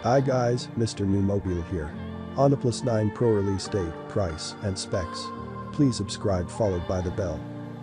Hi guys, Mrnewmobile here. OnePlus 9 Pro release date, price, and specs. Please subscribe followed by the bell.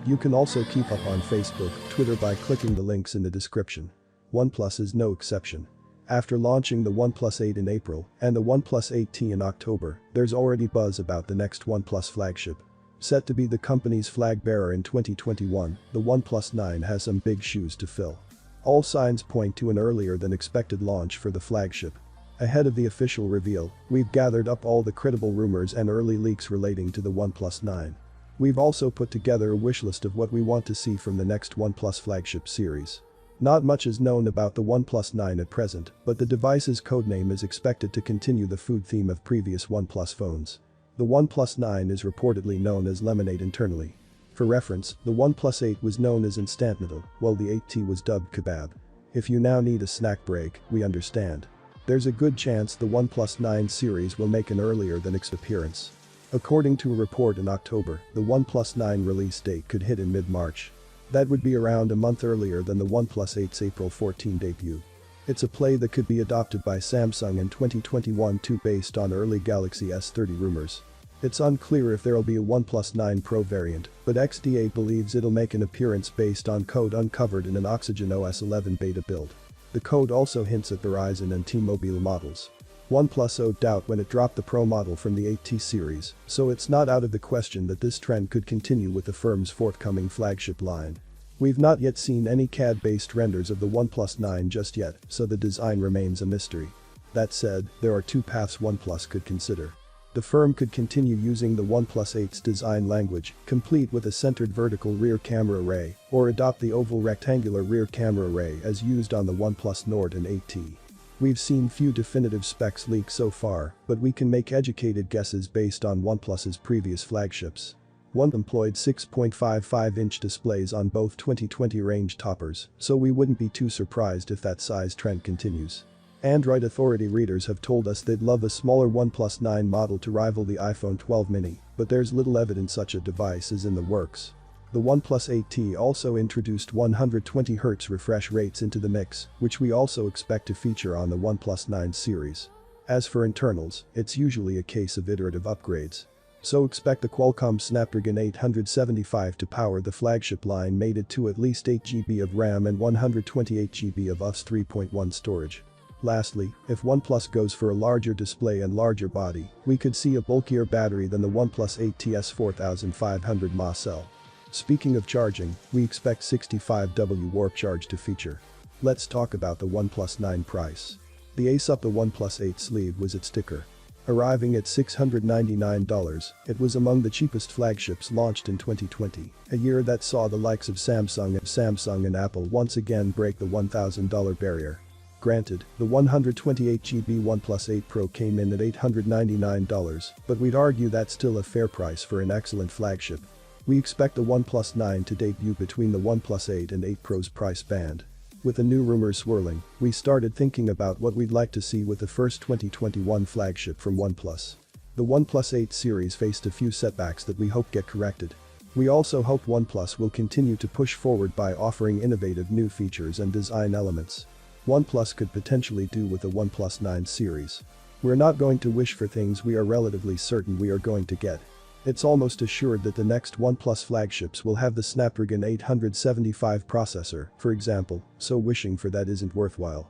You can also keep up on Facebook, Twitter by clicking the links in the description. OnePlus is no exception. After launching the OnePlus 8 in April and the OnePlus 8T in October, there's already buzz about the next OnePlus flagship. Set to be the company's flag bearer in 2021, the OnePlus 9 has some big shoes to fill. All signs point to an earlier than expected launch for the flagship. Ahead of the official reveal, we've gathered up all the credible rumors and early leaks relating to the OnePlus 9. We've also put together a wishlist of what we want to see from the next OnePlus flagship series. Not much is known about the OnePlus 9 at present, but the device's codename is expected to continue the food theme of previous OnePlus phones. The OnePlus 9 is reportedly known as Lemonade internally. For reference, the OnePlus 8 was known as Instant Noodle, while the 8T was dubbed Kebab. If you now need a snack break, we understand. There's a good chance the OnePlus 9 series will make an earlier than expected appearance. According to a report in October, the OnePlus 9 release date could hit in mid-March. That would be around a month earlier than the OnePlus 8's April 14 debut. It's a play that could be adopted by Samsung in 2021 too based on early Galaxy S30 rumors. It's unclear if there'll be a OnePlus 9 Pro variant, but XDA believes it'll make an appearance based on code uncovered in an Oxygen OS 11 beta build. The code also hints at Verizon and T-Mobile models. OnePlus owed doubt when it dropped the Pro model from the 8T series, so it's not out of the question that this trend could continue with the firm's forthcoming flagship line. We've not yet seen any CAD-based renders of the OnePlus 9 just yet, so the design remains a mystery. That said, there are two paths OnePlus could consider. The firm could continue using the OnePlus 8's design language, complete with a centered vertical rear camera array, or adopt the oval rectangular rear camera array as used on the OnePlus Nord and 8T. We've seen few definitive specs leak so far, but we can make educated guesses based on OnePlus's previous flagships. One employed 6.55-inch displays on both 2020 range toppers, so we wouldn't be too surprised if that size trend continues. Android Authority readers have told us they'd love a smaller OnePlus 9 model to rival the iPhone 12 mini, but there's little evidence such a device is in the works. The OnePlus 8T also introduced 120Hz refresh rates into the mix, which we also expect to feature on the OnePlus 9 series. As for internals, it's usually a case of iterative upgrades. So expect the Qualcomm Snapdragon 875 to power the flagship line mated to at least 8GB of RAM and 128GB of US 3.1 storage. Lastly, if OnePlus goes for a larger display and larger body, we could see a bulkier battery than the OnePlus 8T's 4500 mAh cell. Speaking of charging, we expect 65W warp charge to feature. Let's talk about the OnePlus 9 price. The ace up the OnePlus 8 sleeve was its sticker. Arriving at $699, it was among the cheapest flagships launched in 2020, a year that saw the likes of Samsung and Apple once again break the $1,000 barrier. Granted, the 128GB OnePlus 8 Pro came in at $899, but we'd argue that's still a fair price for an excellent flagship. We expect the OnePlus 9 to debut between the OnePlus 8 and 8 Pro's price band. With the new rumors swirling, we started thinking about what we'd like to see with the first 2021 flagship from OnePlus. The OnePlus 8 series faced a few setbacks that we hope get corrected. We also hope OnePlus will continue to push forward by offering innovative new features and design elements. OnePlus could potentially do with the OnePlus 9 series. We're not going to wish for things we are relatively certain we are going to get. It's almost assured that the next OnePlus flagships will have the Snapdragon 875 processor, for example, so wishing for that isn't worthwhile.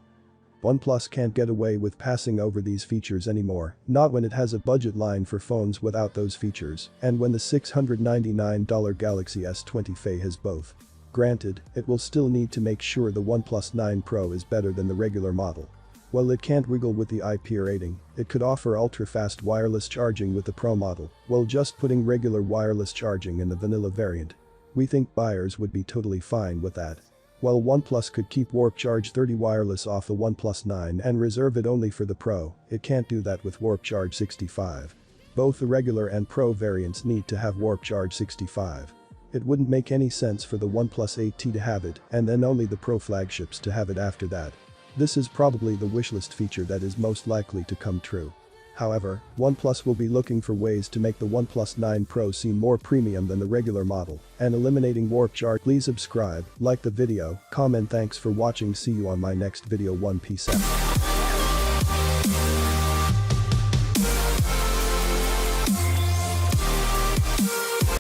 OnePlus can't get away with passing over these features anymore, not when it has a budget line for phones without those features, and when the $699 Galaxy S20 FE has both. Granted, it will still need to make sure the OnePlus 9 Pro is better than the regular model. While it can't wiggle with the IP rating, it could offer ultra-fast wireless charging with the Pro model, while just putting regular wireless charging in the vanilla variant. We think buyers would be totally fine with that. While OnePlus could keep Warp Charge 30 wireless off the OnePlus 9 and reserve it only for the Pro, it can't do that with Warp Charge 65. Both the regular and Pro variants need to have Warp Charge 65. It wouldn't make any sense for the OnePlus 8T to have it and then only the Pro flagships to have it after that. This is probably the wishlist feature that is most likely to come true. However, OnePlus will be looking for ways to make the OnePlus 9 Pro seem more premium than the regular model and eliminating warp charge. Please subscribe, like the video, comment. Thanks for watching. See you on my next video. One peace out.